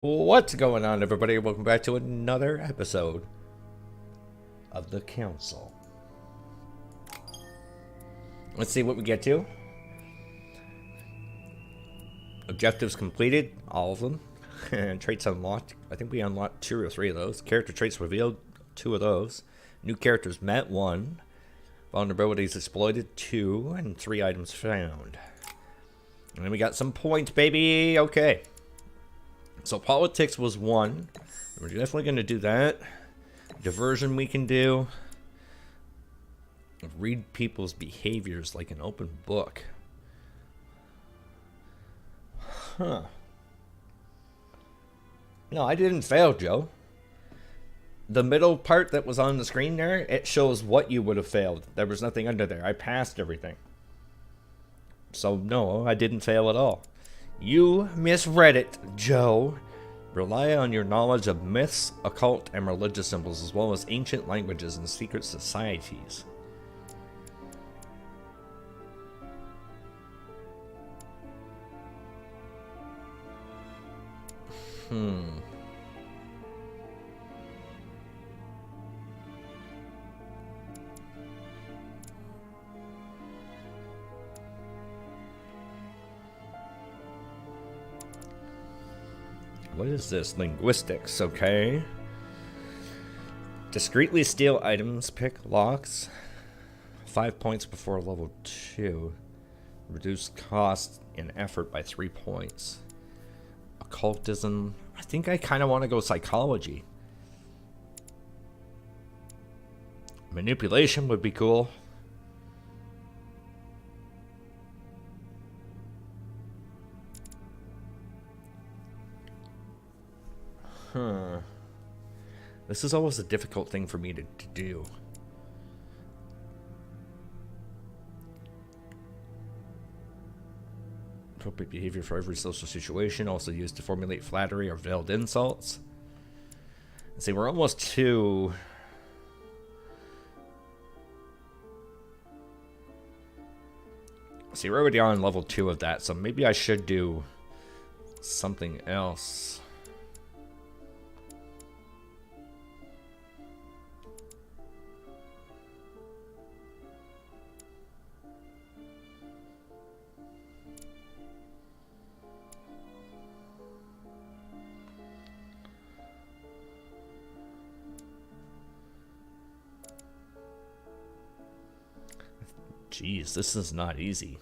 What's going on, everybody? Welcome back to another episode of the Council. Let's see what we get to. Objectives completed, all of them. And traits unlocked. I think we unlocked 2 or 3 of those. Character traits revealed, 2 of those. New characters met, 1. Vulnerabilities exploited, 2. And 3 items found. And then we got some points, baby. Okay. So politics was 1. We're definitely going to do that. Diversion we can do. Read people's behaviors like an open book. Huh. No, I didn't fail, Joe. The middle part that was on the screen there, it shows what you would have failed. There was nothing under there. I passed everything. So, no, I didn't fail at all. You misread it, Joe. Rely on your knowledge of myths, occult, and religious symbols, as well as ancient languages and secret societies. What is this? Linguistics, okay. Discreetly steal items, pick locks. 5 points before level 2. Reduce cost and effort by 3 points. Occultism. I think I kind of want to go psychology. Manipulation would be cool. This is always a difficult thing for me to do. Appropriate behavior for every social situation, also used to formulate flattery or veiled insults. Let's see, we're almost to... See, we're already on level 2 of that, so maybe I should do something else. Jeez, this is not easy.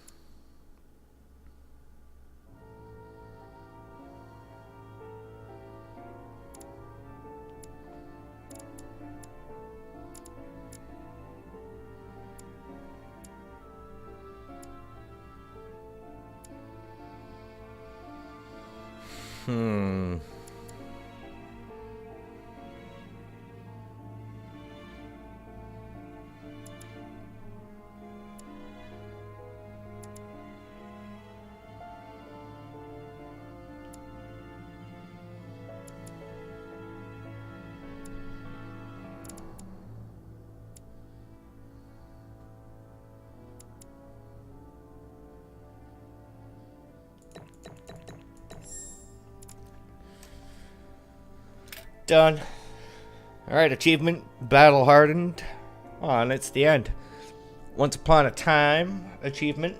Done. Alright, achievement, battle hardened. Oh, and it's the end. Once upon a time achievement.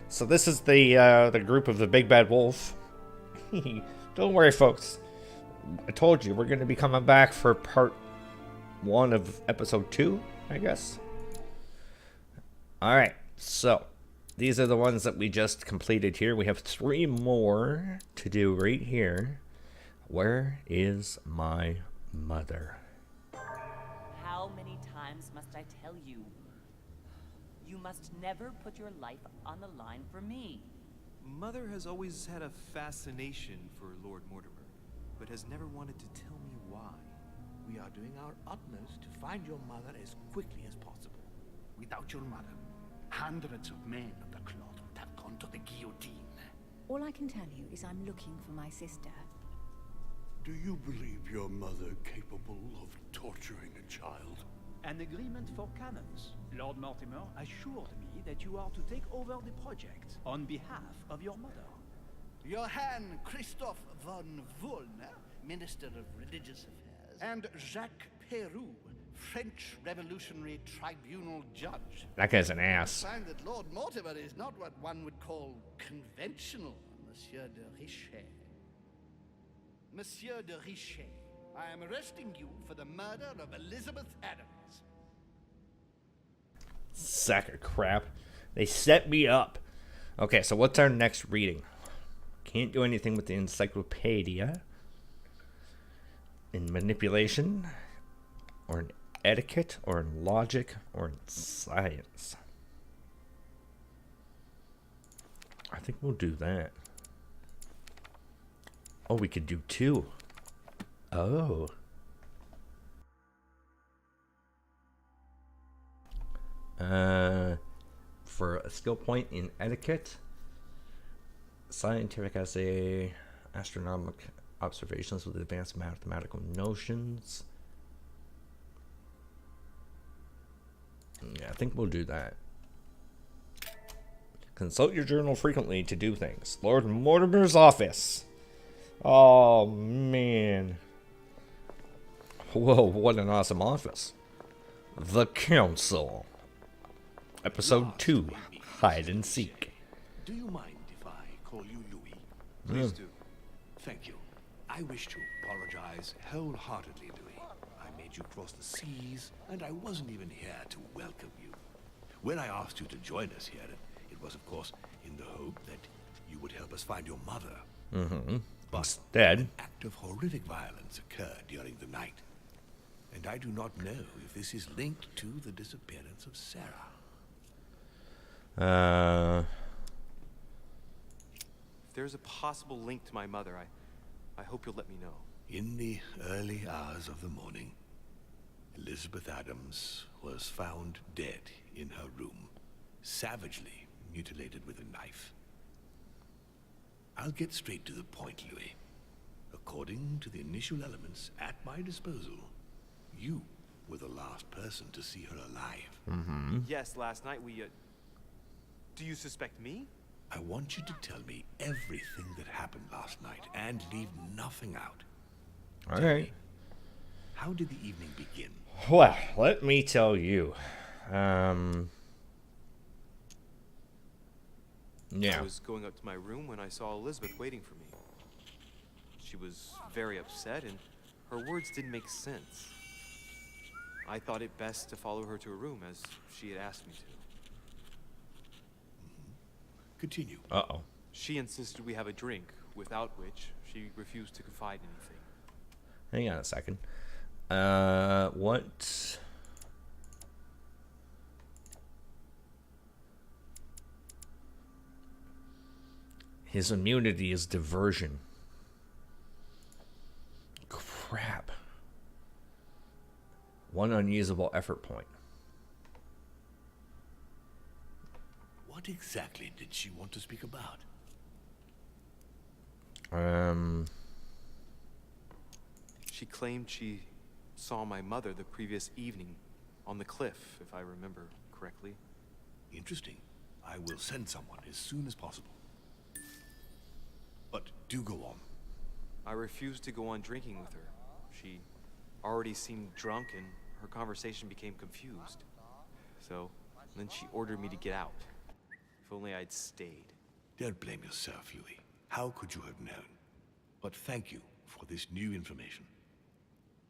So this is the group of the big bad wolf. Don't worry, folks. I told you we're going to be coming back for part 1 of episode 2, I guess. Alright, so these are the ones that we just completed here. We have 3 more to do right here. Where is my mother? How many times must I tell you? You must never put your life on the line for me. Mother has always had a fascination for Lord Mortimer, but has never wanted to tell me why. We are doing our utmost to find your mother as quickly as possible. Without your mother, hundreds of men of the cloth would have gone to the guillotine. All I can tell you is I'm looking for my sister. Do you believe your mother capable of torturing a child? An agreement for cannons. Lord Mortimer assured me that you are to take over the project on behalf of your mother. Johann Christoph von Wollner, Minister of Religious Affairs, and Jacques Peroux, French Revolutionary Tribunal Judge. That guy's an ass. Find that Lord Mortimer is not what one would call conventional, Monsieur de Richet. Monsieur de Richet, I am arresting you for the murder of Elizabeth Adams. Sack of crap. They set me up. Okay, so what's our next reading? Can't do anything with the encyclopedia. In manipulation, or in etiquette, or in logic, or in science. I think we'll do that. Oh, we could do 2. Oh. For a skill point in etiquette, scientific essay, astronomical observations with advanced mathematical notions. Yeah, I think we'll do that. Consult your journal frequently to do things. Lord Mortimer's office. Oh, man. Whoa, what an awesome office. The Council. Episode 2, Hide and Seek. Do you mind if I call you Louis? Please do. Thank you. I wish to apologize wholeheartedly, Louis. I made you cross the seas, and I wasn't even here to welcome you. When I asked you to join us here, it was, of course, in the hope that you would help us find your mother. Mm-hmm. But Instead, an act of horrific violence occurred during the night. And I do not know if this is linked to the disappearance of Sarah. If there's a possible link to my mother, I hope you'll let me know. In the early hours of the morning, Elizabeth Adams was found dead in her room, savagely mutilated with a knife. I'll get straight to the point, Louis. According to the initial elements at my disposal, you were the last person to see her alive. Yes, last night we, Do you suspect me? I want you to tell me everything that happened last night and leave nothing out. all right. How did the evening begin? Well, let me tell you. Yeah. I was going up to my room when I saw Elizabeth waiting for me. She was very upset, and her words didn't make sense. I thought it best to follow her to her room, as she had asked me to. Continue. Uh-oh. She insisted we have a drink, without which she refused to confide anything. Hang on a second. What? His immunity is diversion. Crap. 1 unusable effort point. What exactly did she want to speak about? She claimed she saw my mother the previous evening on the cliff, if I remember correctly. Interesting. I will send someone as soon as possible. But do go on. I refused to go on drinking with her. She already seemed drunk and her conversation became confused. So then she ordered me to get out. If only I'd stayed. Don't blame yourself, Louis. How could you have known? But thank you for this new information.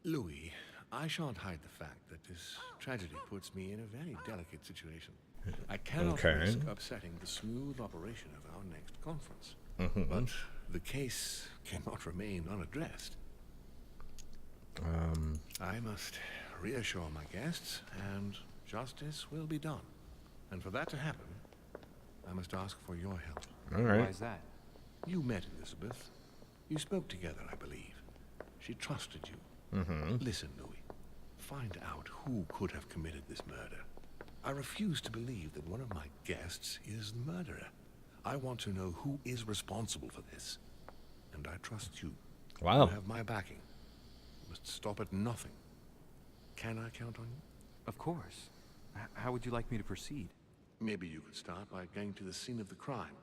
Louis, I shan't hide the fact that this tragedy puts me in a very delicate situation. I cannot risk upsetting the smooth operation of our next conference. But the case cannot remain unaddressed. I must reassure my guests, and justice will be done. And for that to happen, I must ask for your help. All right. Why is that? You met Elizabeth. You spoke together, I believe. She trusted you. Listen, Louis. Find out who could have committed this murder. I refuse to believe that one of my guests is the murderer. I want to know who is responsible for this. And I trust you. Wow. You have my backing. You must stop at nothing. Can I count on you? Of course. How would you like me to proceed? Maybe you could start by going to the scene of the crime.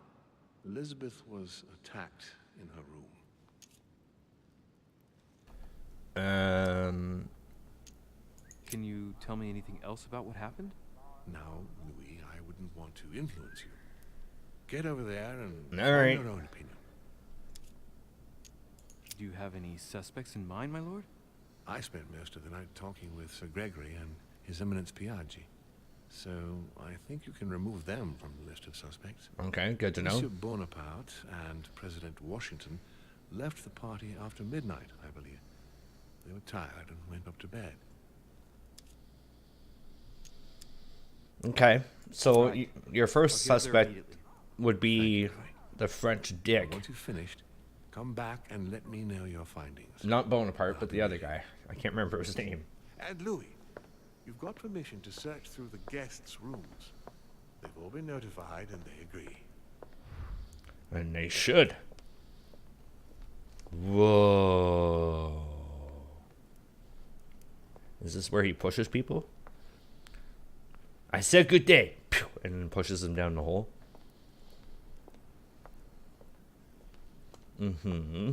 Elizabeth was attacked in her room. Can you tell me anything else about what happened? Now, Louis, I wouldn't want to influence you. Get over there and All right. form your own opinion. Do you have any suspects in mind, my lord? I spent most of the night talking with Sir Gregory and His Eminence Piaggi. So I think you can remove them from the list of suspects. Okay, good to know. Monsieur Bonaparte and President Washington left the party after midnight, I believe. They were tired and went up to bed. Okay, so Right. your first I'll get there suspect immediately. would be Thank you, Louis. the French dick. Once you've finished, come back and let me know your findings. Not Bonaparte, but the other guy. I can't remember his name. And Louis, you've got permission to search through the guests' rooms. They've all been notified and they agree. And they should. Whoa. Is this where he pushes people? I said good day. Pew, and then pushes them down the hole. Mm-hmm.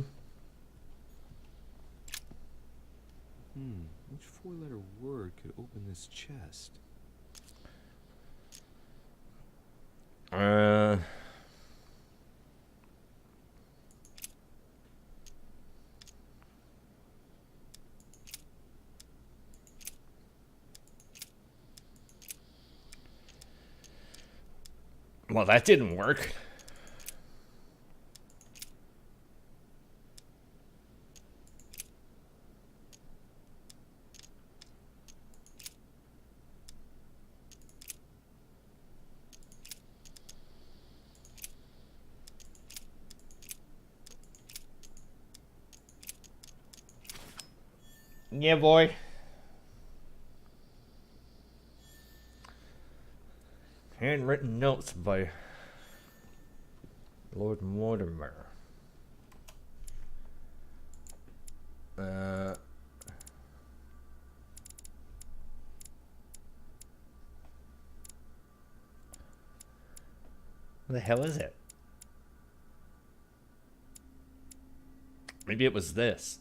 Which four-letter word could open this chest? Well, that didn't work. Yeah, boy. Handwritten notes by Lord Mortimer. What the hell is it? Maybe it was this.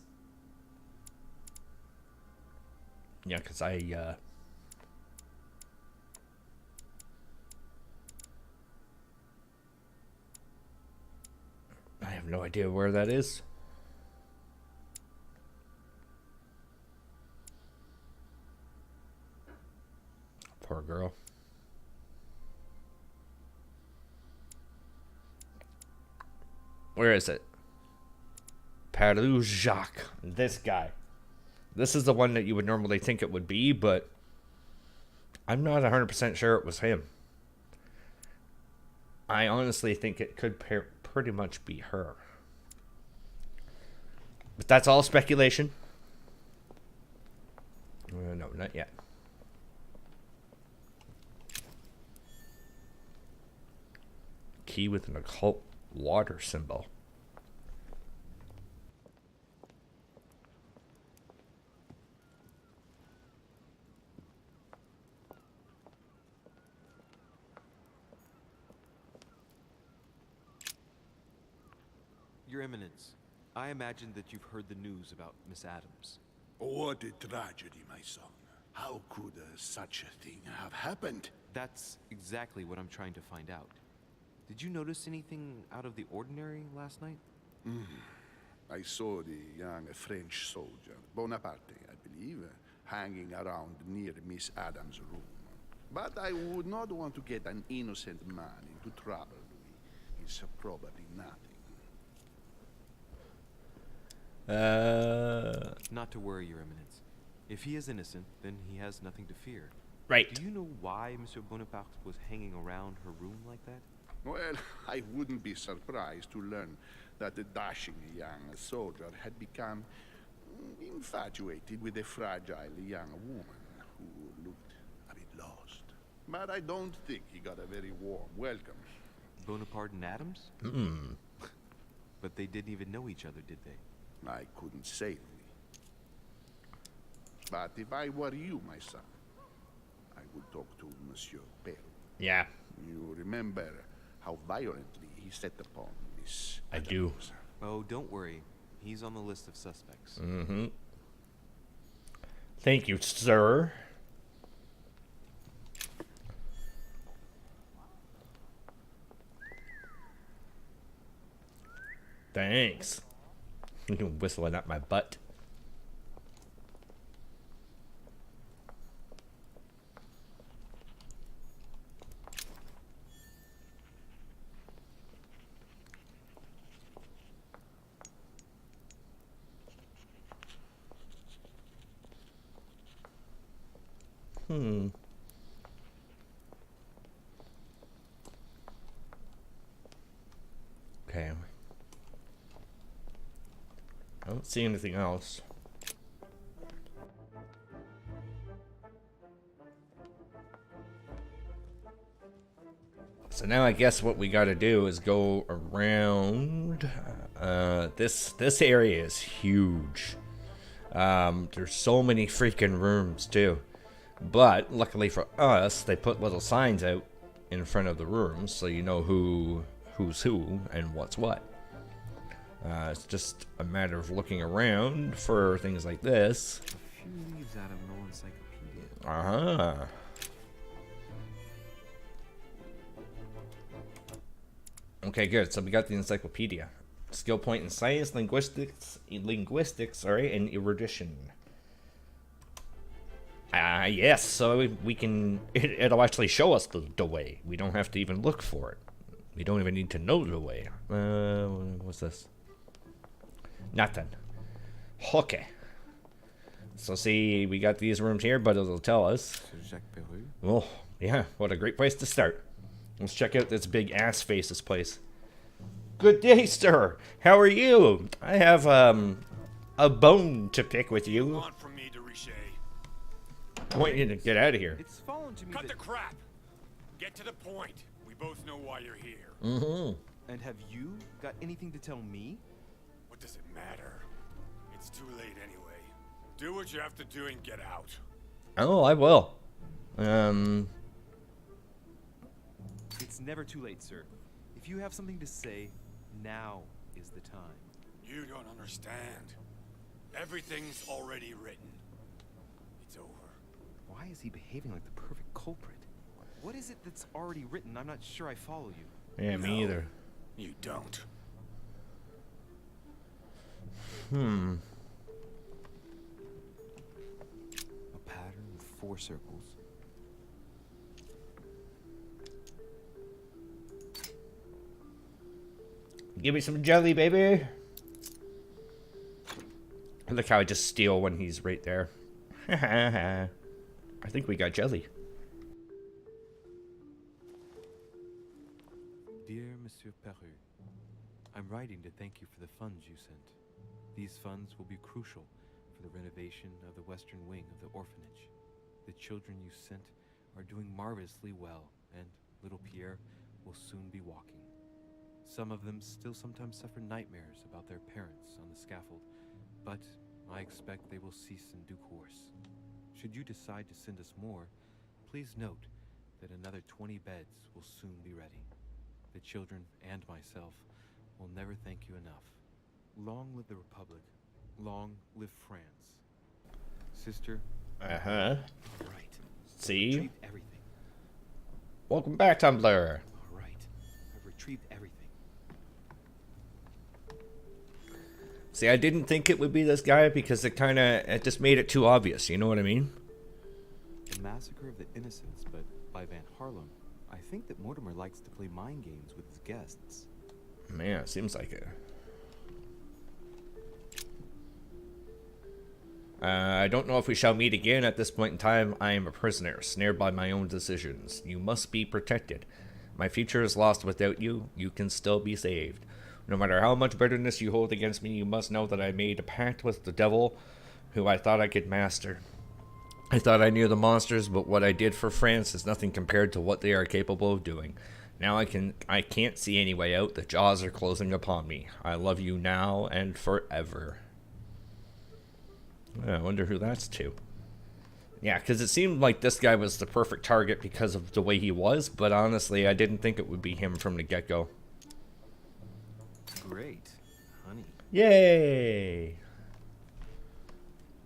Yeah, because I have no idea where that is. Poor girl. Where is it? Paru Jacques. This guy. This is the one that you would normally think it would be, but I'm not 100% sure it was him. I honestly think it could pretty much be her. But that's all speculation. No, not yet. Key with an occult water symbol. Your Eminence, I imagine that you've heard the news about Miss Adams. What a tragedy, my son. How could such a thing have happened? That's exactly what I'm trying to find out. Did you notice anything out of the ordinary last night? I saw the young French soldier, Bonaparte, I believe, hanging around near Miss Adams' room. But I would not want to get an innocent man into trouble, Louis. It's probably nothing. Not to worry, Your Eminence. If he is innocent, then he has nothing to fear. Right. Do you know why Monsieur Bonaparte was hanging around her room like that? Well, I wouldn't be surprised to learn that the dashing young soldier had become infatuated with a fragile young woman who looked a bit lost. But I don't think he got a very warm welcome. Bonaparte and Adams? But they didn't even know each other, did they? I couldn't say, Louis. But if I were you, my son, I would talk to Monsieur Perrault. Yeah. You remember how violently he set upon this? I do. Oh, don't worry. He's on the list of suspects. Mm-hmm. Thank you, sir. Thanks. You're whistling at my butt. Okay. I don't see anything else. So now I guess what we gotta do is go around. This area is huge. There's so many freaking rooms too. But luckily for us, they put little signs out in front of the rooms so you know who's who and what's what. It's just a matter of looking around for things like this. A few leaves out of an old encyclopedia. Uh-huh. Okay, good. So we got the encyclopedia. Skill point in science, linguistics, sorry, and erudition. Yes, so we can, it'll actually show us the way. We don't have to even look for it. We don't even need to know the way. What's this? Nothing. Okay. So see, we got these rooms here, but it'll tell us. Oh, yeah, what a great place to start. Let's check out this big ass faces place. Good day, sir. How are you? I have, a bone to pick with you. Want from me, de Richet? I want you to get out of here. It's fallen to me Cut that... the crap. Get to the point. We both know why you're here. Mm-hmm. And have you got anything to tell me? What does it matter? It's too late anyway. Do what you have to do and get out. Oh, I will. It's never too late, sir. If you have something to say, now is the time. You don't understand. Everything's already written. It's over. Why is he behaving like the perfect culprit? What is it that's already written? I'm not sure I follow you. Yeah, me No, either. You don't. A pattern with 4 circles. Give me some jelly, baby. Look how I just steal when he's right there. I think we got jelly. Dear Monsieur Peru, I'm writing to thank you for the funds you sent. These funds will be crucial for the renovation of the western wing of the orphanage. The children you sent are doing marvelously well, and little Pierre will soon be walking. Some of them still sometimes suffer nightmares about their parents on the scaffold, but I expect they will cease in due course. Should you decide to send us more, please note that another 20 beds will soon be ready. The children and myself will never thank you enough. Long live the Republic. Long live France. Sister. Uh-huh. All right. See? Retrieved everything. Welcome back, Tumblr. All right. I've retrieved everything. See, I didn't think it would be this guy because it just made it too obvious, you know what I mean? The Massacre of the Innocents, but by Van Harlem. I think that Mortimer likes to play mind games with his guests. Man, it seems like it. I don't know if we shall meet again at this point in time. I am a prisoner, snared by my own decisions. You must be protected. My future is lost without you. You can still be saved. No matter how much bitterness you hold against me, you must know that I made a pact with the devil, who I thought I could master. I thought I knew the monsters, but what I did for France is nothing compared to what they are capable of doing. Now I can't see any way out. The jaws are closing upon me. I love you now and forever. I wonder who that's to. Yeah, because it seemed like this guy was the perfect target because of the way he was, but honestly, I didn't think it would be him from the get-go. Great. Honey. Yay!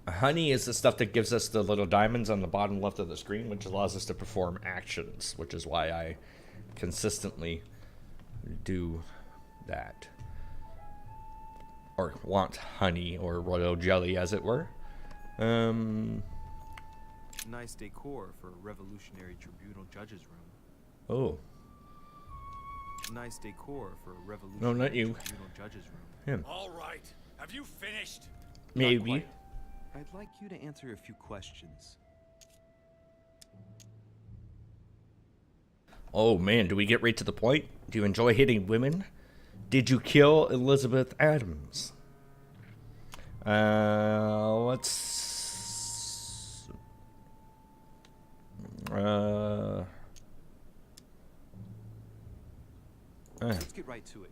Honey is the stuff that gives us the little diamonds on the bottom left of the screen, which allows us to perform actions, which is why I consistently do that. Or want honey, or royal jelly, as it were. Nice decor for Revolutionary Tribunal judge's room. Oh. Nice decor for Revolutionary No, not you. Tribunal judge's room. Him. All right. Have you finished? Maybe. I'd like you to answer a few questions. Oh man, do we get right to the point? Do you enjoy hitting women? Did you kill Elizabeth Adams? Let's... Let's get right to it.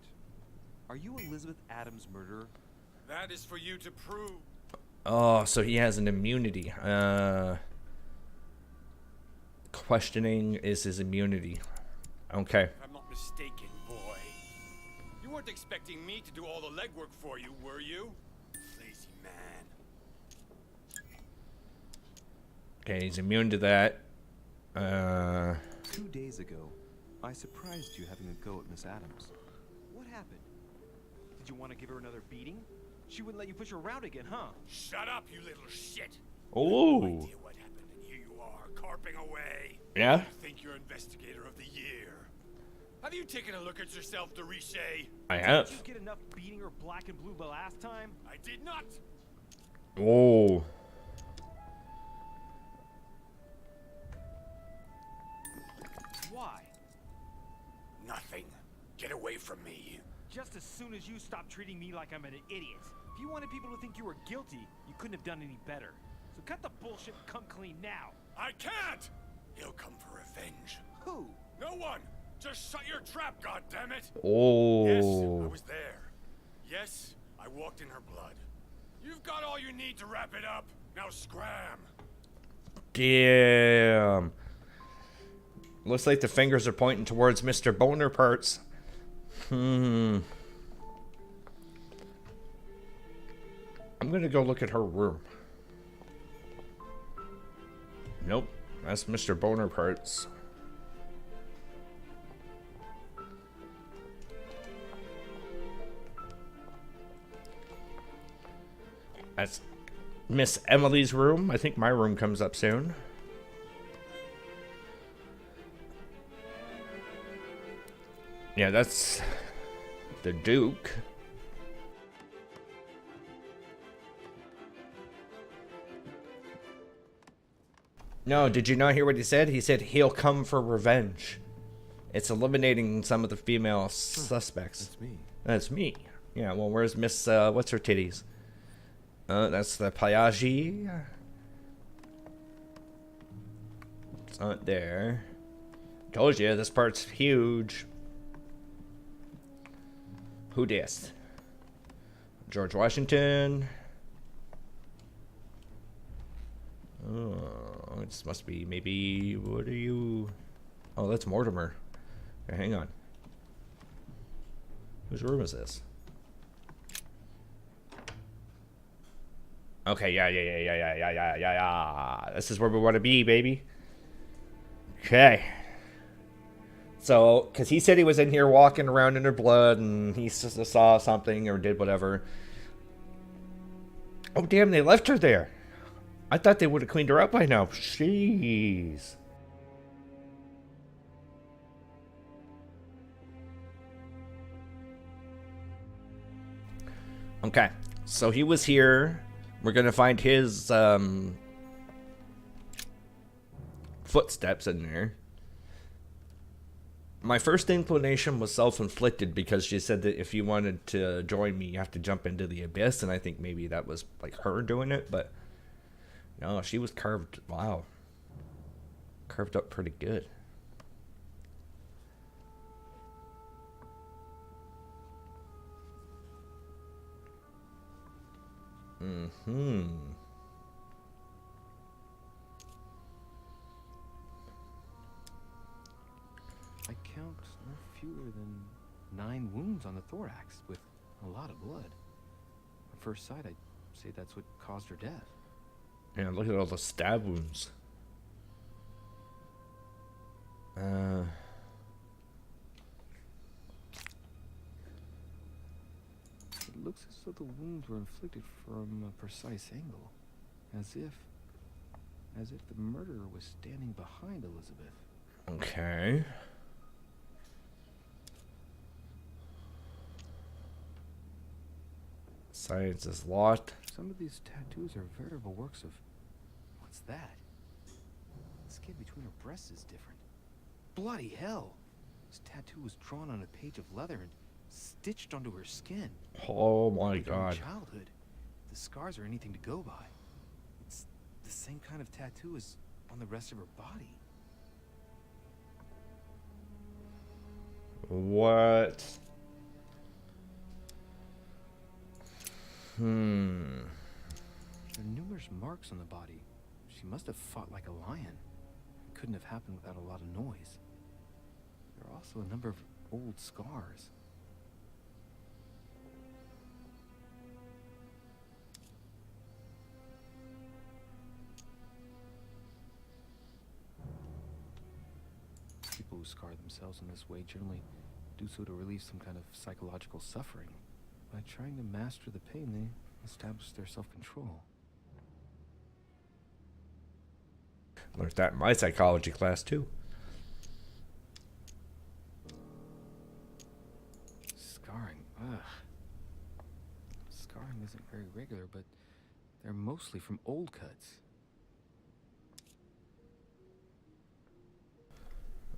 Are you Elizabeth Adams' murderer? That is for you to prove. Oh, so he has an immunity. Questioning is his immunity. Okay. If I'm not mistaken, boy. You weren't expecting me to do all the legwork for you, were you? Lazy man. Okay, he's immune to that. 2 days ago, I surprised you having a go at Miss Adams. What happened? Did you want to give her another beating? She wouldn't let you push her around again, huh? Shut up, you little shit. Oh. No idea what happened, and here you are, carping away. Yeah? You think you're investigator of the year. Have you taken a look at yourself, de Richet? I have. Did you get enough beating her black and blue the last time? I did not. Oh. Why? Nothing. Get away from me. Just as soon as you stop treating me like I'm an idiot. If you wanted people to think you were guilty, you couldn't have done any better. So cut the bullshit and come clean now. I can't. He'll come for revenge. Who? No one. Just shut your trap, goddammit. Oh. Yes, I was there. Yes, I walked in her blood. You've got all you need to wrap it up. Now scram. Damn. Looks like the fingers are pointing towards Mr. Bonaparte's. I'm gonna go look at her room. Nope, that's Mr. Bonaparte's. That's Miss Emily's room. I think my room comes up soon. Yeah, that's the Duke. No, did you not hear what he said? He said he'll come for revenge. It's eliminating some of the female suspects. That's me. That's me. Yeah, well, where's Miss, what's her titties? That's the Piaggi. It's not there. Told you, this part's huge. Who dis? George Washington. Oh, this must be maybe. What are you? Oh, that's Mortimer. Okay, hang on. Whose room is this? Okay, yeah. This is where we want to be, baby. Okay. So, because he said he was in here walking around in her blood, and he saw something or did whatever. Oh, damn, they left her there. I thought they would have cleaned her up by now. Jeez. Okay, so he was here. We're going to find his footsteps in there. My first inclination was self-inflicted because she said that if you wanted to join me, you have to jump into the abyss, and I think maybe that was like her doing it, but no, she was carved. Wow, carved up pretty good. I count no fewer than 9 wounds on the thorax, with A lot of blood. At first sight, I'd say that's what caused her death. Yeah, look at all the stab wounds. It looks as though the wounds were inflicted from a precise angle, as if the murderer was standing behind Elizabeth. Okay. Science is locked. Some of these tattoos are veritable works of... What's that? The skin between her breasts is different. Bloody hell! This tattoo was drawn on a page of leather and stitched onto her skin. Oh my Like god. in childhood, if the scars are anything to go by, it's the same kind of tattoo as on the rest of her body. What? There are numerous marks on the body. She must have fought like a lion. It couldn't have happened without a lot of noise. There are also a number of old scars. People who scar themselves in this way generally do so to relieve some kind of psychological suffering. By trying to master the pain, they establish their self-control. Learned that in my psychology class too. Scarring, ugh. Scarring isn't very regular, but they're mostly from old cuts.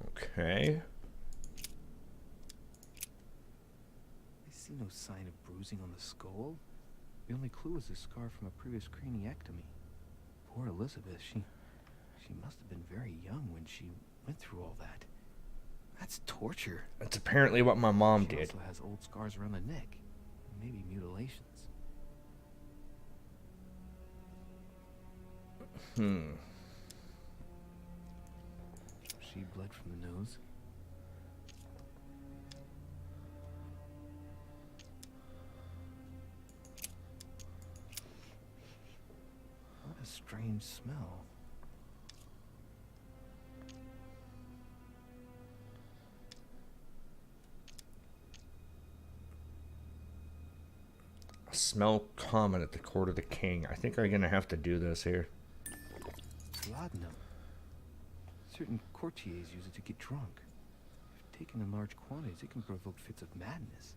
Okay. I see no sign of bruising on the skull. The only clue is a scar from a previous craniectomy. Poor Elizabeth, she must have been very young when she went through all that. That's torture. That's apparently what my mom She did. also has old scars around the neck, maybe mutilations. She bled from the nose. What a strange smell. A smell common at the court of the king. I think I'm gonna have to do this here. Laudanum. Certain courtiers use it to get drunk. If taken in large quantities, it can provoke fits of madness.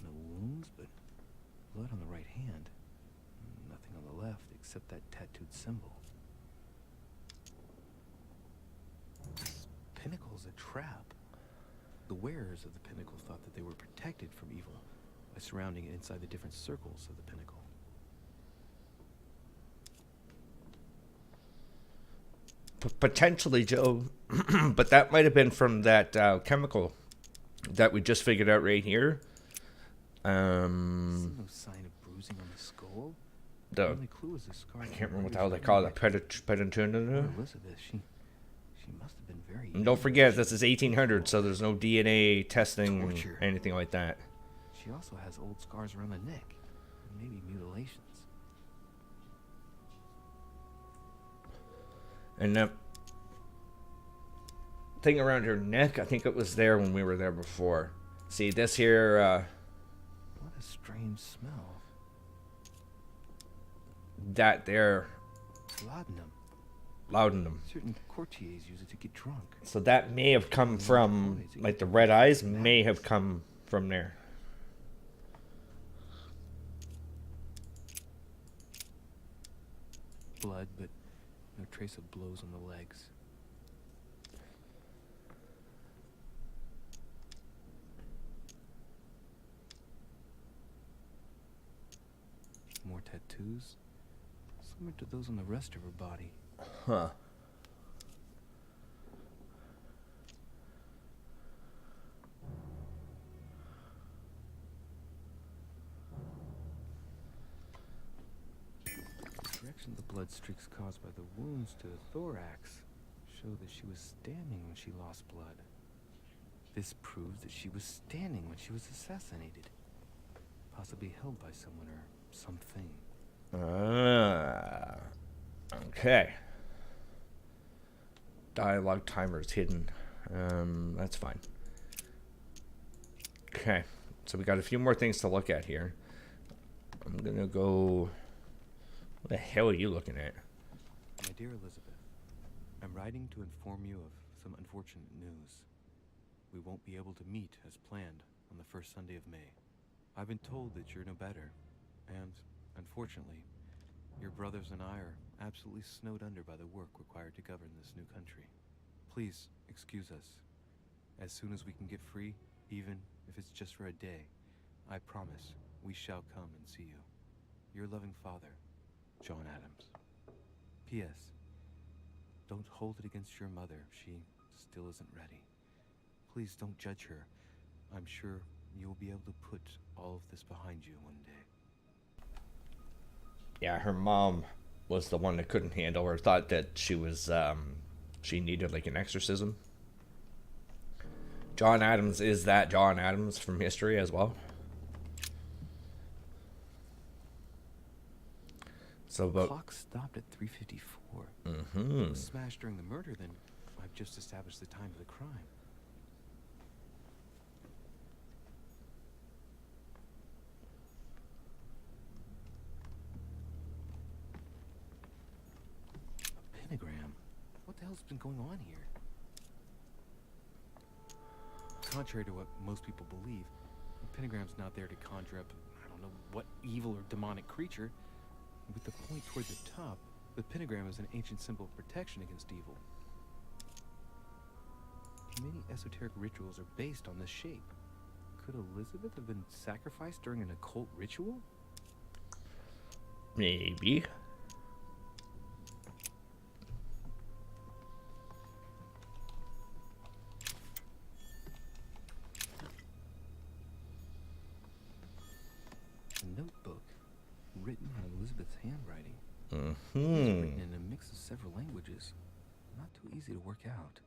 No wounds, but blood on the right hand. Nothing on the left except that tattooed symbol. This pinnacle's a trap. The wearers of the pinnacle thought that they were protected from evil by surrounding it inside the different circles of the pinnacle. Potentially, Joe, but that might have been from that chemical that we just figured out right here. See no sign of bruising on the skull. The only clue is a scar. I can't remember what the hell they call it. Pedantuna. Elizabeth, she must have been very young. And don't forget, this is 1800, so there's no DNA testing, Torture. anything like that. She also has old scars around the neck, maybe mutilations. And that thing around her neck, I think it was there when we were there before. See, this here, What a strange smell. that there, Laudanum. laudanum. Certain courtiers use it to get drunk. So that may have come from, like the red eyes may have come from there. Blood, but no trace of blows on the legs. More tattoos, similar to those on the rest of her body. Huh. The direction the blood blood streaks caused by the wounds to the thorax show that she was standing when she lost blood. This proves that she was standing when she was assassinated. Possibly held by someone or something. Okay. Dialogue timer is hidden. That's fine. Okay. So we got a few more things to look at here. I'm gonna go... What the hell are you looking at? My dear Elizabeth, I'm writing to inform you of some unfortunate news. We won't be able to meet as planned on the first Sunday of May. I've been told that you're no better, and, unfortunately, your brothers and I are absolutely snowed under by the work required to govern this new country. Please, excuse us. As soon as we can get free, even if it's just for a day, I promise we shall come and see you. Your loving father, John Adams. P.S. Don't hold it against your mother. She still isn't ready. Please don't judge her. I'm sure you'll be able to put all of this behind you one day. Yeah, her mom was the one that couldn't handle her. Thought that she was, she needed like an exorcism. John Adams is that John Adams from history as well. So The about... clock stopped at 3:54. Mm-hmm. If it was smashed during the murder, then I've just established the time of the crime. A pentagram? What the hell's been going on here? Contrary to what most people believe, the pentagram's not there to conjure up, I don't know what evil or demonic creature. With the point toward the top, the pentagram is an ancient symbol of protection against evil. Many esoteric rituals are based on this shape. Could Elizabeth have been sacrificed during an occult ritual? Maybe. A notebook written in Elizabeth's handwriting. Mm-hmm. It's written in a mix of several languages. Not too easy to work out.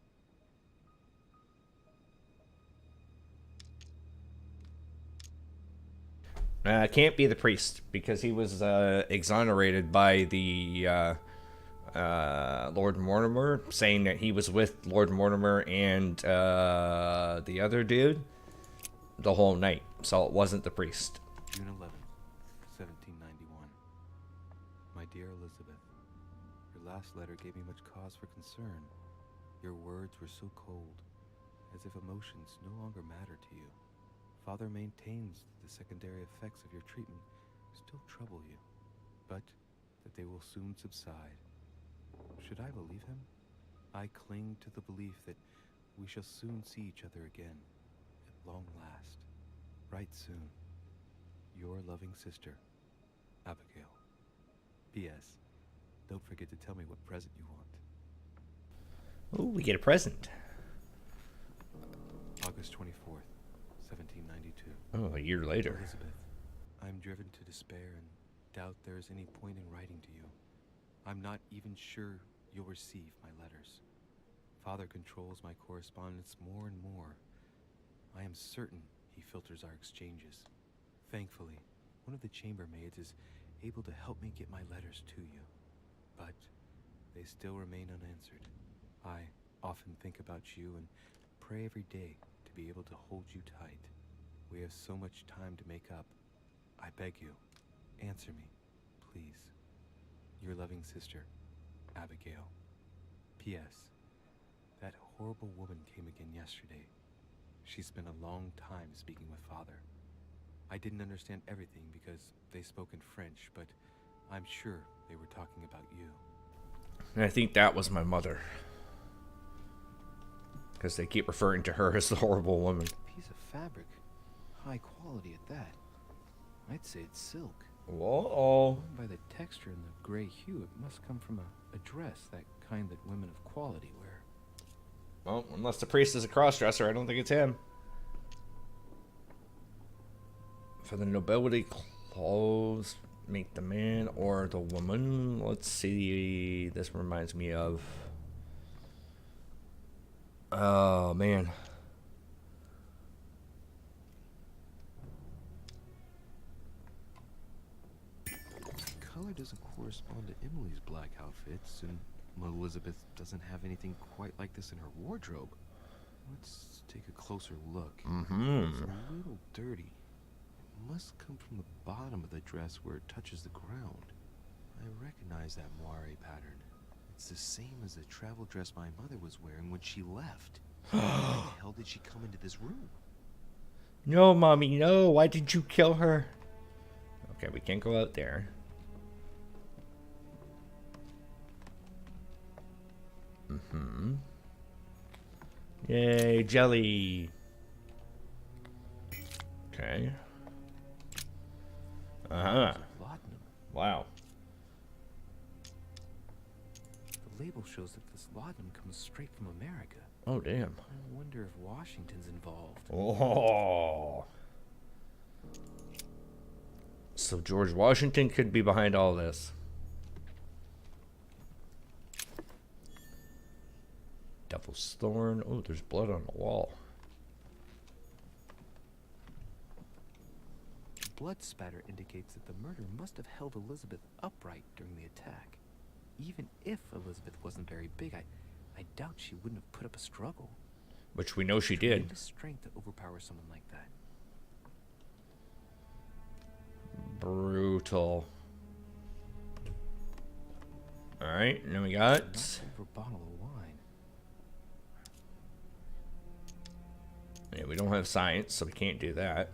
Can't be the priest because he was exonerated by the Lord Mortimer, saying that he was with Lord Mortimer and the other dude the whole night. So it wasn't the priest. June 11th, 1791. My dear Elizabeth, your last letter gave me much cause for concern. Your words were so cold, as if emotions no longer matter to you. Father maintains that the secondary effects of your treatment still trouble you, but that they will soon subside. Should I believe him? I cling to the belief that we shall soon see each other again, at long last, right soon. Your loving sister, Abigail. P.S. Don't forget to tell me what present you want. Oh, we get a present. August 24th, 1792. Oh, a year later. Elizabeth, I'm driven to despair and doubt there is any point in writing to you. I'm not even sure you'll receive my letters. Father controls my correspondence more and more. I am certain he filters our exchanges. Thankfully, one of the chambermaids is able to help me get my letters to you, but they still remain unanswered. I often think about you and pray every day to be able to hold you tight. We have so much time to make up. I beg you, answer me, please. Your loving sister, Abigail. P.S. That horrible woman came again yesterday. She spent a long time speaking with Father. I didn't understand everything because they spoke in French, but I'm sure they were talking about you. And I think that was my mother. Because they keep referring to her as the horrible woman. Piece of fabric. High quality at that. I'd say it's silk. Whoa. By the texture and the gray hue, it must come from a dress, that kind that women of quality wear. Well, unless the priest is a cross-dresser, I don't think it's him. For the nobility clothes, Make the man or the woman. Let's see. This reminds me of. Oh man. Color doesn't correspond to Emily's black outfits, and Elizabeth doesn't have anything quite like this in her wardrobe. Let's take a closer look. It's a little dirty. It must come from the bottom of the dress where it touches the ground. I recognize that moire pattern. It's the same as the travel dress my mother was wearing when she left. Why the hell did she come into this room? No, Mommy, no. Why did you kill her? Okay, we can't go out there. Yay, jelly. Okay. Wow. The label shows that this laudanum comes straight from America. Oh, damn. I wonder if Washington's involved. Oh. So George Washington could be behind all this. Devil's Thorn. Oh, there's blood on the wall. Blood spatter indicates that the murderer must have held Elizabeth upright during the attack. Even if Elizabeth wasn't very big, I doubt she wouldn't have put up a struggle. Which we know she did. Tremendous strength to overpower someone like that. Brutal. Alright, and then we got... For a bottle of wine. Yeah, we don't have science, so we can't do that.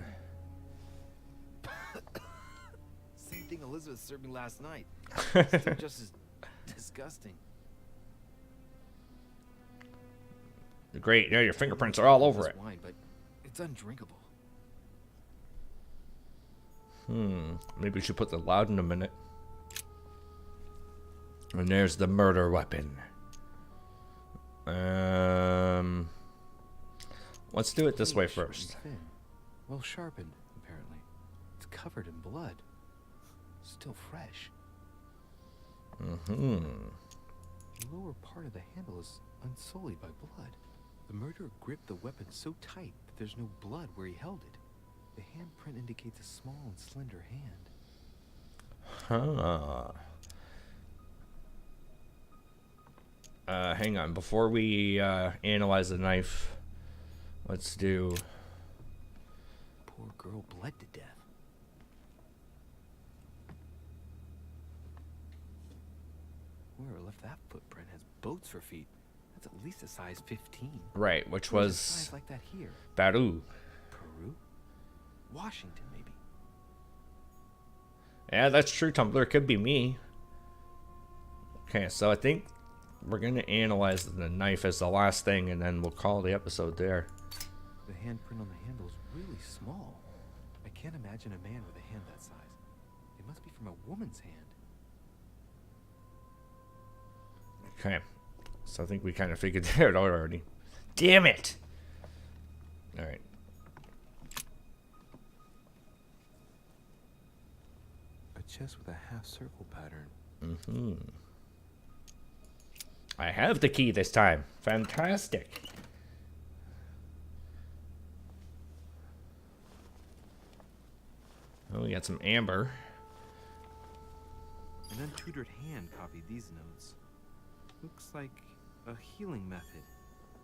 Same thing Elizabeth served me last night. Still just as disgusting. Great, yeah, your fingerprints are all over it. Wine, but it's undrinkable. Maybe we should put the laudanum in it. And there's the murder weapon. Let's do it this way first. Thin. Well sharpened, apparently. It's covered in blood. Still fresh. The lower part of the handle is unsullied by blood. The murderer gripped the weapon so tight that there's no blood where he held it. The handprint indicates a small and slender hand. Hang on. Before we analyze the knife, let's do... Poor girl bled to death. Whoever left that footprint has boats for feet. That's at least a size 15. Right, which Where's was... a size like that here? Peru. Peru? Washington, maybe. Yeah, that's true, Tumblr. It could be me. Okay, so I think we're going to analyze the knife as the last thing, and then we'll call the episode there. The handprint on the handle is really small. I can't imagine a man with a hand that size. It must be from a woman's hand. Okay, so I think we kind of figured that out already. Damn it! Alright. A chest with a half-circle pattern. I have the key this time. Fantastic. Oh, we got some amber. An untutored hand copied these notes. Looks like a healing method.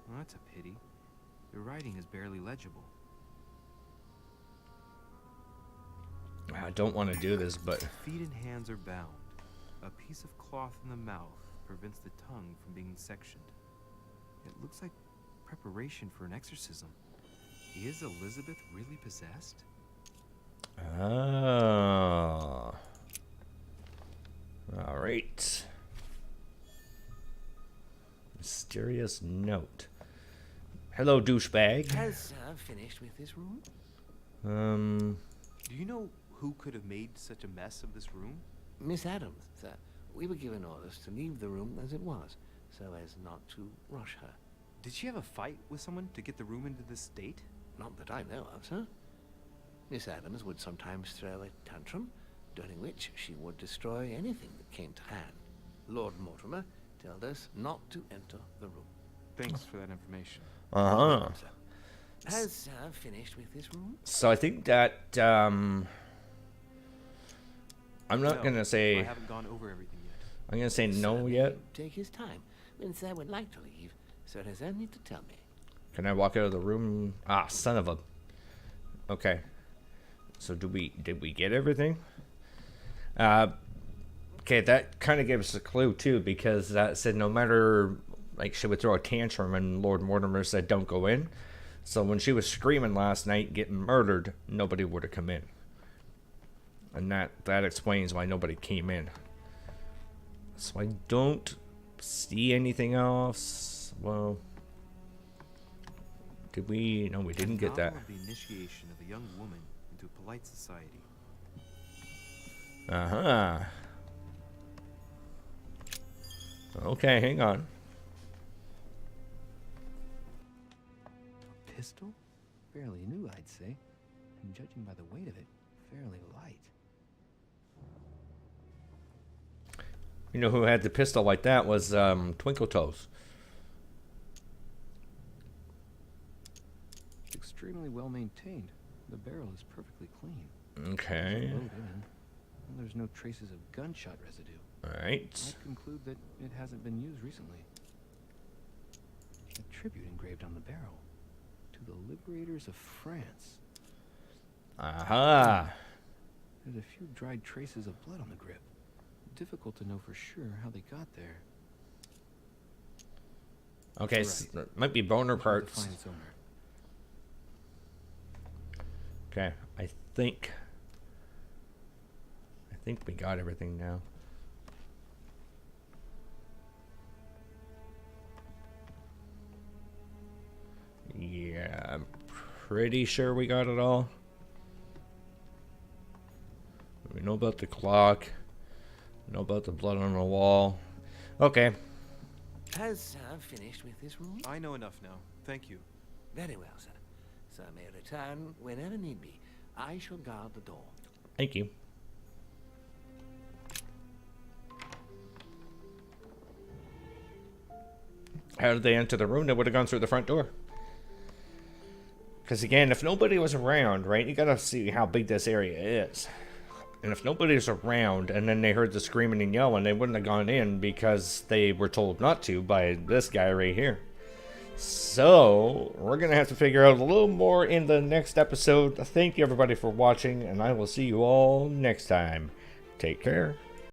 Well, that's a pity. The writing is barely legible. I don't want to do this, but... Feet and hands are bound. A piece of cloth in the mouth prevents the tongue from being sectioned. It looks like preparation for an exorcism. Is Elizabeth really possessed? Oh. Alright. Mysterious note. Hello, douchebag. Has finished with this room? Do you know who could have made such a mess of this room? Miss Adams, sir. We were given orders to leave the room as it was, so as not to rush her. Did she have a fight with someone to get the room into this state? Not that I know of, sir. Miss Adams would sometimes throw a tantrum, during which she would destroy anything that came to hand. Lord Mortimer told us not to enter the room. Thanks for that information. Uh-huh. Has Sir finished with this room? So I think that, I'm not gonna I say, haven't gone over everything yet. I'm gonna say no Sir, yet. take his time. When Sir would like to leave, Sir has only to tell me. Can I walk out of the room? Ah, son of a. Okay. So did we get everything? Okay, that kind of gave us a clue too, because that said no matter, like, she would throw a tantrum and Lord Mortimer said don't go in. So when she was screaming last night getting murdered, nobody would have come in. And that explains why nobody came in. So I don't see anything else. Well, did we? No, we didn't get that. The initiation of a young woman into polite society. Uh-huh. Okay, hang on. A pistol? Fairly new, I'd say. And judging by the weight of it, fairly light. You know who had the pistol like that was Twinkle Toes. It's extremely well maintained. The barrel is perfectly clean. Okay. Loaded, and there's no traces of gunshot residue. Alright. I'd conclude that it hasn't been used recently. A tribute engraved on the barrel to the liberators of France. Aha. There's a few dried traces of blood on the grip. Difficult to know for sure how they got there. Okay, Right. might be boner Hard to parts. find its owner. Okay, I think we got everything now. Yeah, I'm pretty sure we got it all. We know about the clock. We know about the blood on the wall. Okay. Has Sir finished with this room? I know enough now. Thank you. Very well, Sir. Sir may return whenever need be. I shall guard the door. Thank you. How did they enter the room? They would have gone through the front door. Because again, if nobody was around, right, you gotta see how big this area is. And if nobody's around and then they heard the screaming and yelling, they wouldn't have gone in because they were told not to by this guy right here. So, we're gonna have to figure out a little more in the next episode. Thank you everybody for watching, and I will see you all next time. Take care.